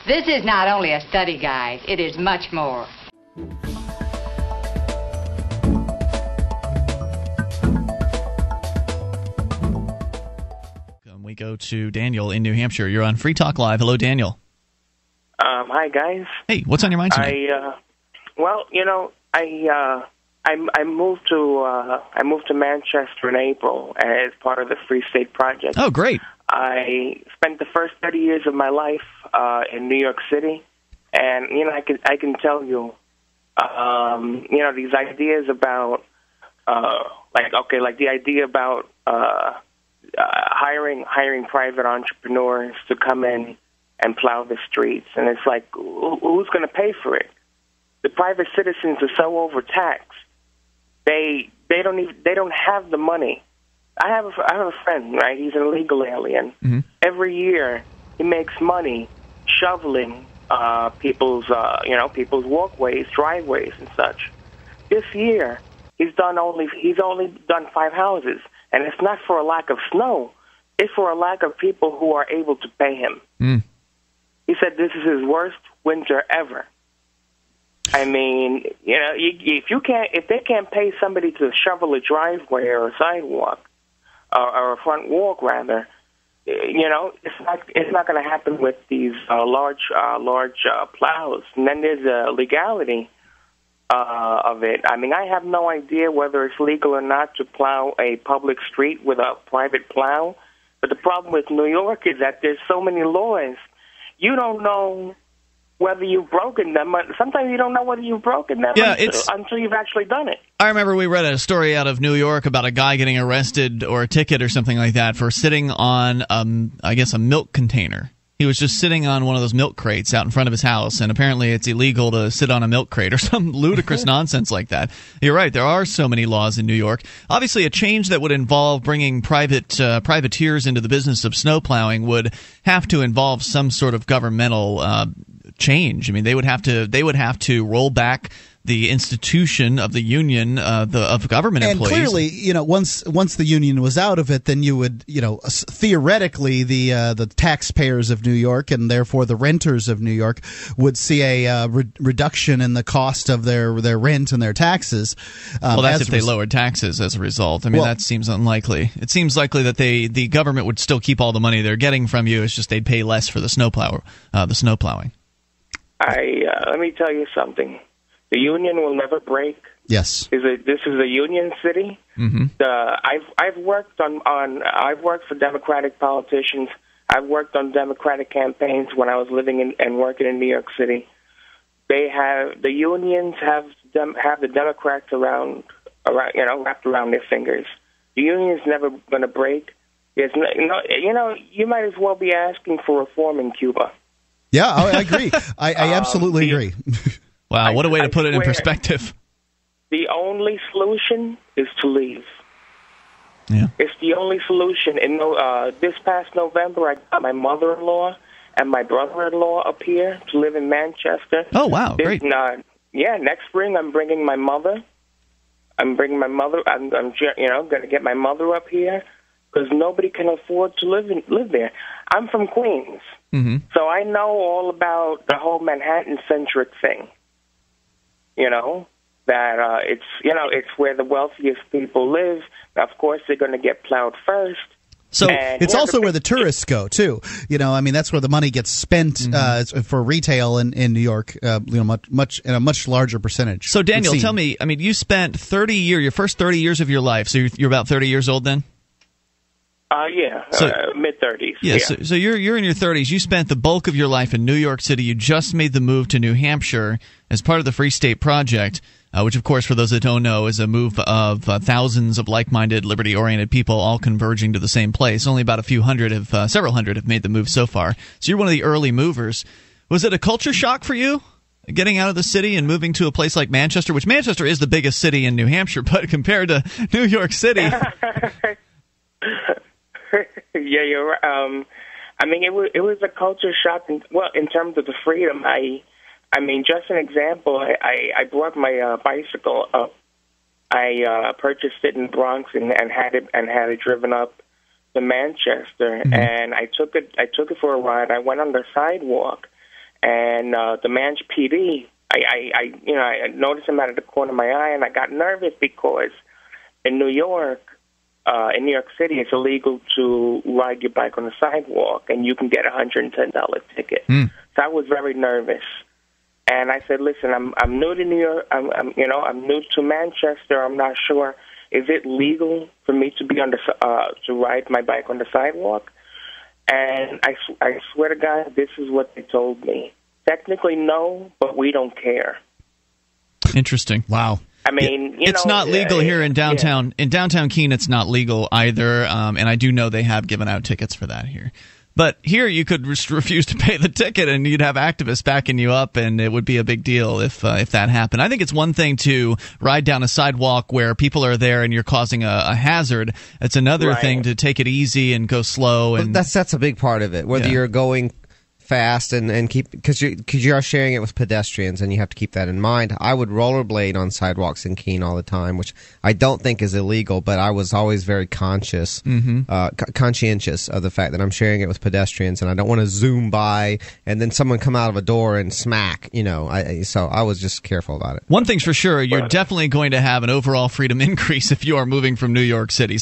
This is not only a study guide, it is much more. We go to Daniel in New Hampshire. You're on Free Talk Live. Hello, Daniel. Hi, guys. Hey, what's on your mind tonight? I moved to Manchester in April as part of the Free State Project. Oh, great. I spent the first 30 years of my life in New York City, and I can tell you, these ideas about the idea about hiring private entrepreneurs to come in and plow the streets, and it's like, who's going to pay for it? The private citizens are so overtaxed. They don't have the money. I have a friend, right? He's an illegal alien. Mm-hmm. Every year he makes money shoveling people's walkways, driveways, and such. This year he's only done 5 houses, and it's not for a lack of snow. It's for a lack of people who are able to pay him. Mm. He said this is his worst winter ever. I mean, if they can't pay somebody to shovel a driveway or a sidewalk, or a front walk rather, it's not going to happen with these large plows. And then there's a legality of it. I mean, I have no idea whether it's legal or not to plow a public street with a private plow. But the problem with New York is that there's so many laws. You don't know whether you've broken them. Sometimes you don't know whether you've broken them until you've actually done it. I remember we read a story out of New York about a guy getting arrested or a ticket or something like that for sitting on, I guess, a milk container. He was just sitting on one of those milk crates out in front of his house, and apparently it's illegal to sit on a milk crate or some ludicrous nonsense like that. You're right. There are so many laws in New York. Obviously, a change that would involve bringing privateers into the business of snowplowing would have to involve some sort of governmental change. I mean, they would have to roll back the institution of the union of government employees. And clearly, once the union was out of it, then you would, theoretically, the taxpayers of New York and therefore the renters of New York would see a reduction in the cost of their rent and their taxes. Well, that's if they lowered taxes as a result. I mean, that seems unlikely. It seems likely that the government would still keep all the money they're getting from you. It's just they'd pay less for the snowplowing. Let me tell you something. The union will never break. Yes. This is a union city. Mm-hmm. I've worked for Democratic politicians. I've worked on Democratic campaigns when I was living and working in New York City. The unions have the Democrats wrapped around their fingers. The union's never going to break. You might as well be asking for reform in Cuba. Yeah, I agree. I absolutely agree. Wow, what a way to put it in perspective. The only solution is to leave. Yeah. It's the only solution. This past November, I got my mother-in-law and my brother-in-law up here to live in Manchester. Oh, wow, great. Next spring I'm bringing my mother. I'm going to get my mother up here because nobody can afford to live there. I'm from Queens, so I know all about the whole Manhattan-centric thing. That it's where the wealthiest people live. Now, of course, they're going to get plowed first. So it's also where the tourists go too. That's where the money gets spent for retail in New York. Much in a much larger percentage. So Daniel, tell me. I mean, you spent your first 30 years of your life. So you're about 30 years old then. Mid-30s. Yeah. So you're in your 30s. You spent the bulk of your life in New York City. You just made the move to New Hampshire as part of the Free State Project, which, of course, for those that don't know, is a move of thousands of like-minded, liberty-oriented people all converging to the same place. Only about several hundred have made the move so far. So you're one of the early movers. Was it a culture shock for you, getting out of the city and moving to a place like Manchester, which Manchester is the biggest city in New Hampshire, but compared to New York City... Yeah, you're right. I mean, it was a culture shock. In terms of the freedom, I mean, just an example. I brought my bicycle up. I purchased it in Bronx and had it driven up to Manchester, and I took it for a ride. I went on the sidewalk, and the Manch PD, I noticed him out of the corner of my eye, and I got nervous because in New York City, it's illegal to ride your bike on the sidewalk, and you can get a $110 ticket. So I was very nervous, and I said, "Listen, I'm new to New York. I'm new to Manchester. I'm not sure. Is it legal for me to be to ride my bike on the sidewalk?" And I swear to God, this is what they told me. Technically, no, but we don't care. Interesting. Wow. I mean, it's not legal here in downtown. Yeah. In downtown Keene, it's not legal either, and I do know they have given out tickets for that here. But here, you could refuse to pay the ticket, and you'd have activists backing you up, and it would be a big deal if that happened. I think it's one thing to ride down a sidewalk where people are there and you're causing a hazard. It's another thing to take it easy and go slow. And that's a big part of it. Whether you're going fast and keep because you are sharing it with pedestrians, and you have to keep that in mind. I would rollerblade on sidewalks in Keene all the time, which I don't think is illegal, but I was always very conscientious of the fact that I'm sharing it with pedestrians, and I don't want to zoom by and then someone come out of a door and smack. So I was just careful about it. One thing's for sure, you're definitely going to have an overall freedom increase if you are moving from New York City.